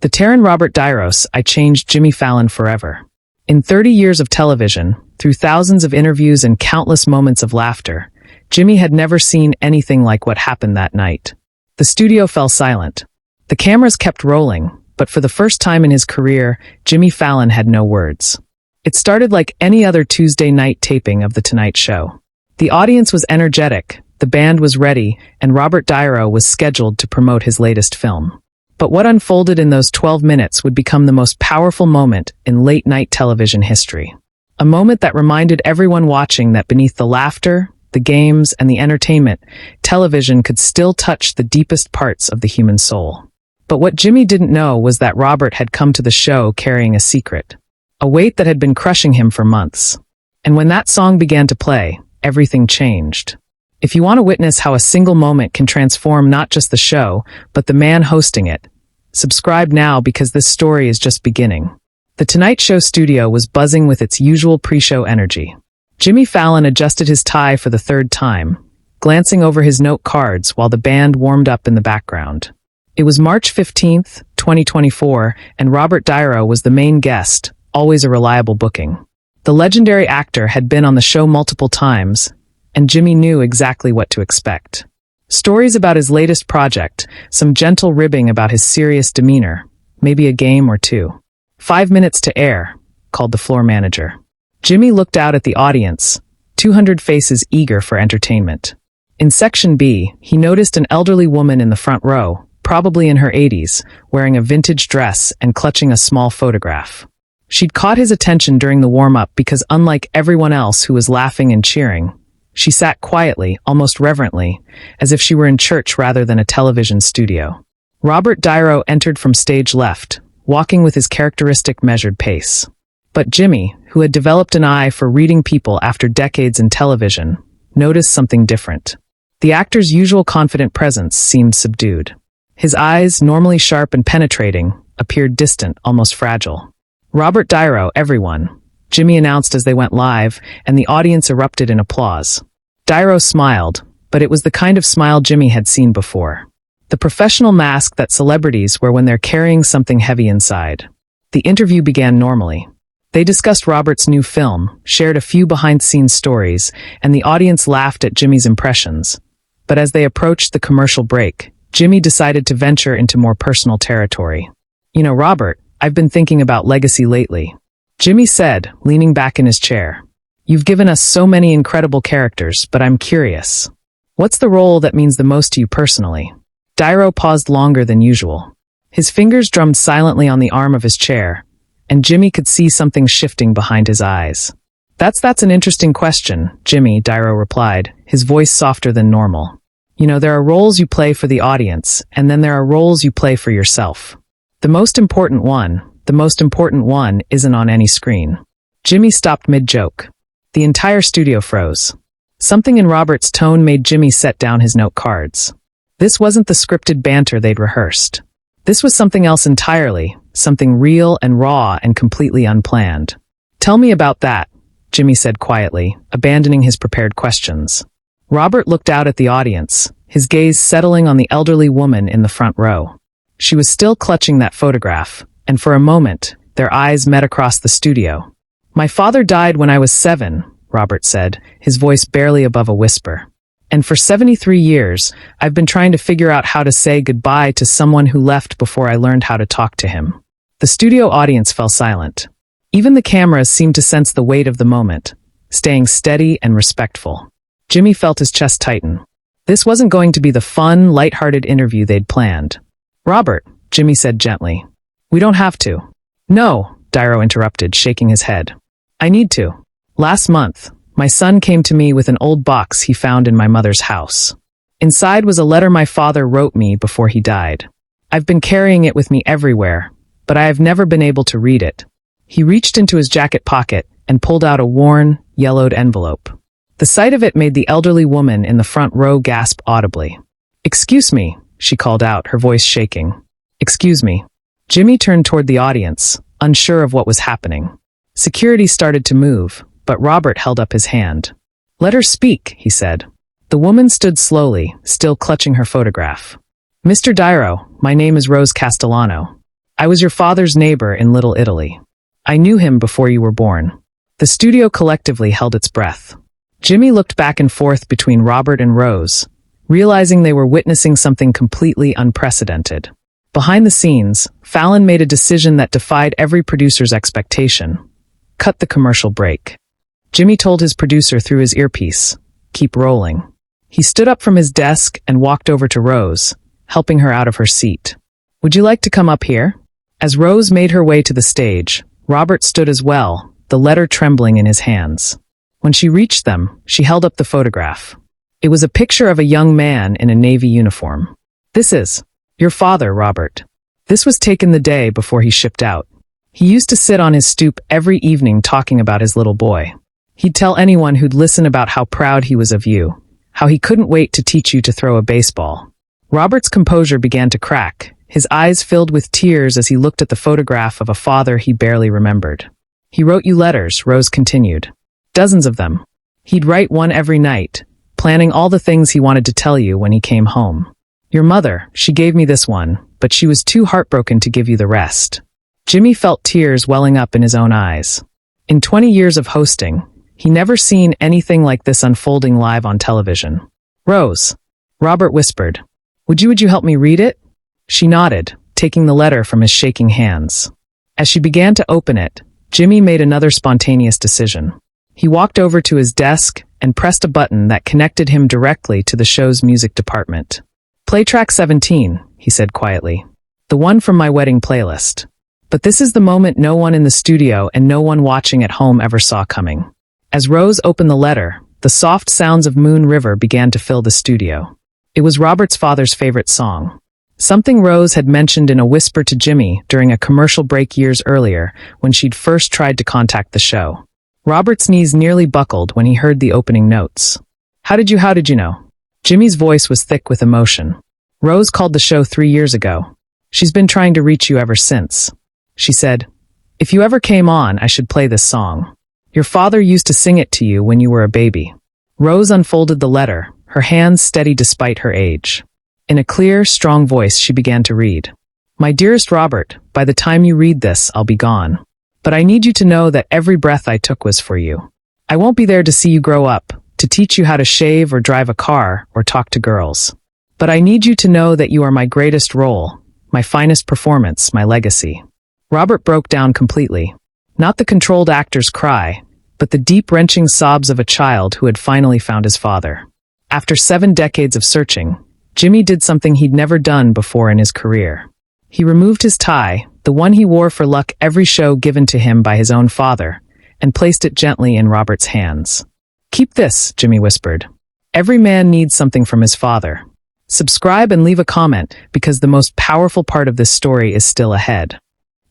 The Taran Robert Diros, I Changed Jimmy Fallon Forever. In 30 years of television, through thousands of interviews and countless moments of laughter, Jimmy had never seen anything like what happened that night. The studio fell silent. The cameras kept rolling, but for the first time in his career, Jimmy Fallon had no words. It started like any other Tuesday night taping of The Tonight Show. The audience was energetic, the band was ready, and Robert De Niro was scheduled to promote his latest film. But what unfolded in those 12 minutes would become the most powerful moment in late-night television history. A moment that reminded everyone watching that beneath the laughter, the games, and the entertainment, television could still touch the deepest parts of the human soul. But what Jimmy didn't know was that Robert had come to the show carrying a secret, a weight that had been crushing him for months. And when that song began to play, everything changed. If you want to witness how a single moment can transform not just the show, but the man hosting it, subscribe now because this story is just beginning. The Tonight Show studio was buzzing with its usual pre-show energy. Jimmy Fallon adjusted his tie for the third time, glancing over his note cards while the band warmed up in the background. It was March 15th, 2024, and Robert De Niro was the main guest, always a reliable booking. The legendary actor had been on the show multiple times, and Jimmy knew exactly what to expect. Stories about his latest project, some gentle ribbing about his serious demeanor, maybe a game or two. 5 minutes to air, called the floor manager. Jimmy looked out at the audience, 200 faces eager for entertainment. In Section B, he noticed an elderly woman in the front row, probably in her 80s, wearing a vintage dress and clutching a small photograph. She'd caught his attention during the warm-up because unlike everyone else who was laughing and cheering, she sat quietly, almost reverently, as if she were in church rather than a television studio. Robert De Niro entered from stage left, walking with his characteristic measured pace. But Jimmy, who had developed an eye for reading people after decades in television, noticed something different. The actor's usual confident presence seemed subdued. His eyes, normally sharp and penetrating, appeared distant, almost fragile. Robert De Niro, everyone, Jimmy announced as they went live, and the audience erupted in applause. De Niro smiled, but it was the kind of smile Jimmy had seen before. The professional mask that celebrities wear when they're carrying something heavy inside. The interview began normally. They discussed Robert's new film, shared a few behind-the-scenes stories, and the audience laughed at Jimmy's impressions. But as they approached the commercial break, Jimmy decided to venture into more personal territory. "You know, Robert, I've been thinking about legacy lately," Jimmy said, leaning back in his chair. "You've given us so many incredible characters, but I'm curious. What's the role that means the most to you personally?" De Niro paused longer than usual. His fingers drummed silently on the arm of his chair, and Jimmy could see something shifting behind his eyes. That's an interesting question, Jimmy," De Niro replied, his voice softer than normal. "You know, there are roles you play for the audience, and then there are roles you play for yourself. The most important one isn't on any screen." Jimmy stopped mid-joke. The entire studio froze. Something in Robert's tone made Jimmy set down his note cards. This wasn't the scripted banter they'd rehearsed. This was something else entirely, something real and raw and completely unplanned. "Tell me about that," Jimmy said quietly, abandoning his prepared questions. Robert looked out at the audience, his gaze settling on the elderly woman in the front row. She was still clutching that photograph, and for a moment, their eyes met across the studio. "My father died when I was 7, Robert said, his voice barely above a whisper. "And for 73 years, I've been trying to figure out how to say goodbye to someone who left before I learned how to talk to him." The studio audience fell silent. Even the cameras seemed to sense the weight of the moment, staying steady and respectful. Jimmy felt his chest tighten. This wasn't going to be the fun, light-hearted interview they'd planned. "Robert," Jimmy said gently, "we don't have to." "No," De Niro interrupted, shaking his head. "I need to. Last month, my son came to me with an old box he found in my mother's house. Inside was a letter my father wrote me before he died. I've been carrying it with me everywhere, but I have never been able to read it." He reached into his jacket pocket and pulled out a worn, yellowed envelope. The sight of it made the elderly woman in the front row gasp audibly. "Excuse me," she called out, her voice shaking. "Excuse me." Jimmy turned toward the audience, unsure of what was happening. Security started to move, but Robert held up his hand. "Let her speak," he said. The woman stood slowly, still clutching her photograph. "Mr. De Niro, my name is Rose Castellano." I was your father's neighbor in Little Italy. I knew him before you were born. The studio collectively held its breath. Jimmy looked back and forth between Robert and Rose, realizing they were witnessing something completely unprecedented. Behind the scenes, Fallon made a decision that defied every producer's expectation. Cut the commercial break. Jimmy told his producer through his earpiece, "Keep rolling." He stood up from his desk and walked over to Rose, helping her out of her seat. "Would you like to come up here?" As Rose made her way to the stage, Robert stood as well, the letter trembling in his hands. When she reached them, she held up the photograph. It was a picture of a young man in a Navy uniform. "This is your father, Robert." This was taken the day before he shipped out. He used to sit on his stoop every evening talking about his little boy. He'd tell anyone who'd listen about how proud he was of you, how he couldn't wait to teach you to throw a baseball. Robert's composure began to crack, his eyes filled with tears as he looked at the photograph of a father he barely remembered. "He wrote you letters," Rose continued. "Dozens of them. He'd write one every night, planning all the things he wanted to tell you when he came home. Your mother, she gave me this one, but she was too heartbroken to give you the rest." Jimmy felt tears welling up in his own eyes. In 20 years of hosting, he never seen anything like this unfolding live on television. "Rose," Robert whispered, Would you help me read it?" She nodded, taking the letter from his shaking hands. As she began to open it, Jimmy made another spontaneous decision. He walked over to his desk and pressed a button that connected him directly to the show's music department. "Play track 17, he said quietly. "The one from my wedding playlist." But this is the moment no one in the studio and no one watching at home ever saw coming. As Rose opened the letter, the soft sounds of Moon River began to fill the studio. It was Robert's father's favorite song. Something Rose had mentioned in a whisper to Jimmy during a commercial break years earlier when she'd first tried to contact the show. Robert's knees nearly buckled when he heard the opening notes. How did you know?" Jimmy's voice was thick with emotion. "Rose called the show 3 years ago. She's been trying to reach you ever since. She said, if you ever came on, I should play this song. Your father used to sing it to you when you were a baby." Rose unfolded the letter, her hands steady despite her age. In a clear, strong voice, she began to read. "My dearest Robert, by the time you read this, I'll be gone. But I need you to know that every breath I took was for you. I won't be there to see you grow up, to teach you how to shave or drive a car or talk to girls. But I need you to know that you are my greatest role, my finest performance, my legacy." Robert broke down completely. Not the controlled actor's cry, but the deep, wrenching sobs of a child who had finally found his father. After 7 decades of searching, Jimmy did something he'd never done before in his career. He removed his tie, the one he wore for luck every show given to him by his own father, and placed it gently in Robert's hands. "Keep this," Jimmy whispered. "Every man needs something from his father. Subscribe and leave a comment, because the most powerful part of this story is still ahead."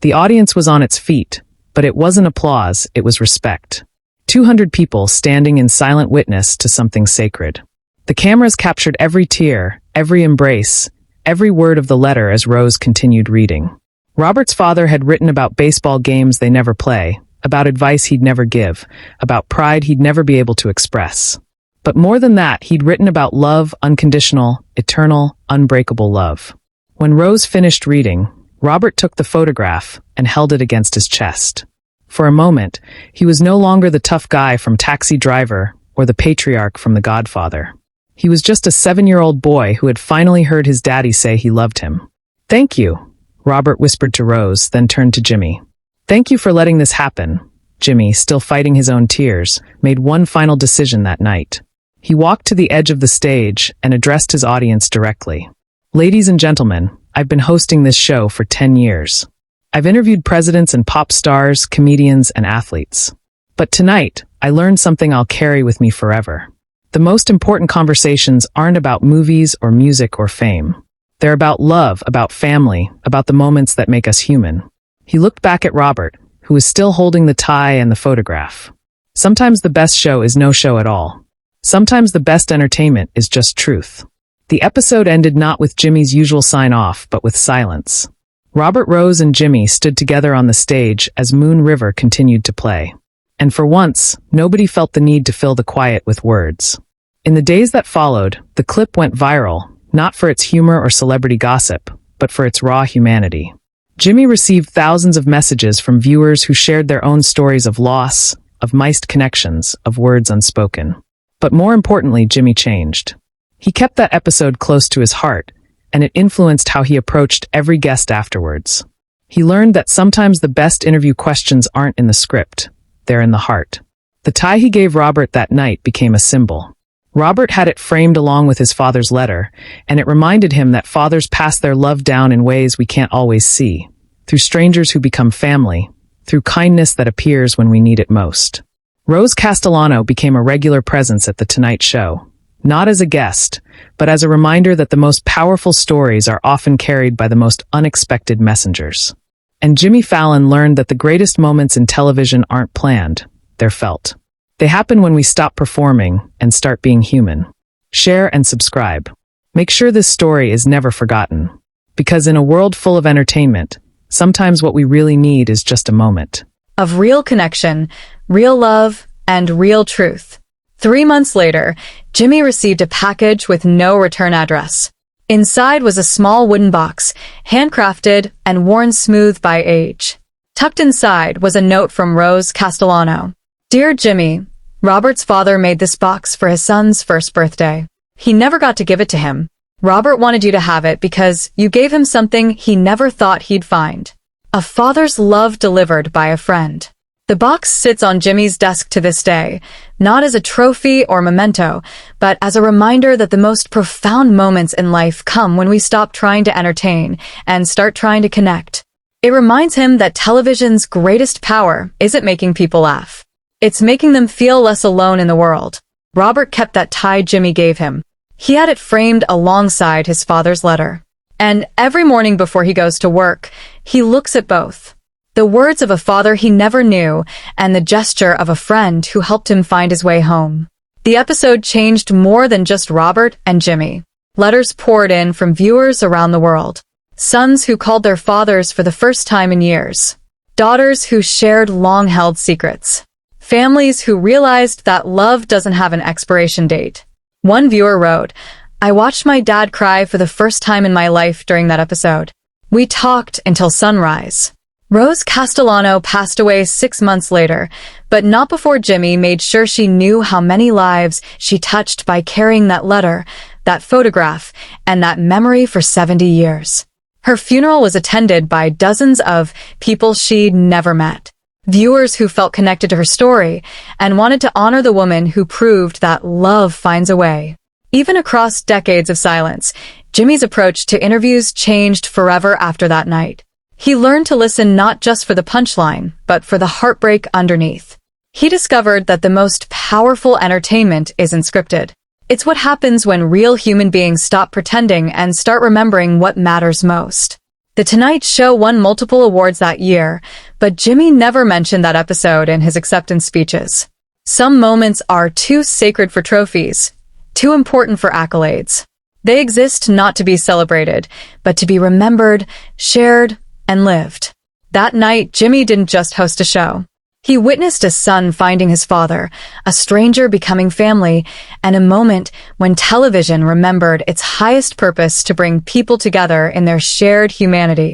The audience was on its feet, but it wasn't applause, it was respect. 200 people standing in silent witness to something sacred. The cameras captured every tear, every embrace, every word of the letter as Rose continued reading. Robert's father had written about baseball games they never play, about advice he'd never give, about pride he'd never be able to express. But more than that, he'd written about love, unconditional, eternal, unbreakable love. When Rose finished reading, Robert took the photograph and held it against his chest. For a moment, he was no longer the tough guy from Taxi Driver or the patriarch from The Godfather. He was just a 7-year-old boy who had finally heard his daddy say he loved him. "Thank you," Robert whispered to Rose, then turned to Jimmy. "Thank you for letting this happen." Jimmy, still fighting his own tears, made one final decision that night. He walked to the edge of the stage and addressed his audience directly. "Ladies and gentlemen, I've been hosting this show for 10 years. I've interviewed presidents and pop stars, comedians, and athletes. But tonight, I learned something I'll carry with me forever. The most important conversations aren't about movies or music or fame. They're about love, about family, about the moments that make us human." He looked back at Robert, who was still holding the tie and the photograph. "Sometimes the best show is no show at all. Sometimes the best entertainment is just truth." The episode ended not with Jimmy's usual sign-off, but with silence. Robert, Rose, and Jimmy stood together on the stage as Moon River continued to play. And for once, nobody felt the need to fill the quiet with words. In the days that followed, the clip went viral, not for its humor or celebrity gossip, but for its raw humanity. Jimmy received thousands of messages from viewers who shared their own stories of loss, of missed connections, of words unspoken. But more importantly, Jimmy changed. He kept that episode close to his heart, and it influenced how he approached every guest afterwards. He learned that sometimes the best interview questions aren't in the script, they're in the heart. The tie he gave Robert that night became a symbol. Robert had it framed along with his father's letter, and it reminded him that fathers pass their love down in ways we can't always see, through strangers who become family, through kindness that appears when we need it most. Rose Castellano became a regular presence at The Tonight Show, not as a guest, but as a reminder that the most powerful stories are often carried by the most unexpected messengers. And Jimmy Fallon learned that the greatest moments in television aren't planned, they're felt. They happen when we stop performing and start being human. Share and subscribe. Make sure this story is never forgotten. Because in a world full of entertainment, sometimes what we really need is just a moment of real connection, real love, and real truth. 3 months later, Jimmy received a package with no return address. Inside was a small wooden box, handcrafted and worn smooth by age. Tucked inside was a note from Rose Castellano. "Dear Jimmy, Robert's father made this box for his son's first birthday. He never got to give it to him. Robert wanted you to have it because you gave him something he never thought he'd find. A father's love delivered by a friend." The box sits on Jimmy's desk to this day, not as a trophy or memento, but as a reminder that the most profound moments in life come when we stop trying to entertain and start trying to connect. It reminds him that television's greatest power isn't making people laugh. It's making them feel less alone in the world. Robert kept that tie Jimmy gave him. He had it framed alongside his father's letter. And every morning before he goes to work, he looks at both. The words of a father he never knew, and the gesture of a friend who helped him find his way home. The episode changed more than just Robert and Jimmy. Letters poured in from viewers around the world. Sons who called their fathers for the first time in years. Daughters who shared long-held secrets. Families who realized that love doesn't have an expiration date. One viewer wrote, "I watched my dad cry for the first time in my life during that episode. We talked until sunrise." Rose Castellano passed away 6 months later, but not before Jimmy made sure she knew how many lives she touched by carrying that letter, that photograph, and that memory for 70 years. Her funeral was attended by dozens of people she'd never met. Viewers who felt connected to her story and wanted to honor the woman who proved that love finds a way. Even across decades of silence, Jimmy's approach to interviews changed forever after that night. He learned to listen not just for the punchline, but for the heartbreak underneath. He discovered that the most powerful entertainment isn't scripted. It's what happens when real human beings stop pretending and start remembering what matters most. The Tonight Show won multiple awards that year, but Jimmy never mentioned that episode in his acceptance speeches. Some moments are too sacred for trophies, too important for accolades. They exist not to be celebrated, but to be remembered, shared, and lived. That night, Jimmy didn't just host a show. He witnessed a son finding his father, a stranger becoming family, and a moment when television remembered its highest purpose to bring people together in their shared humanity.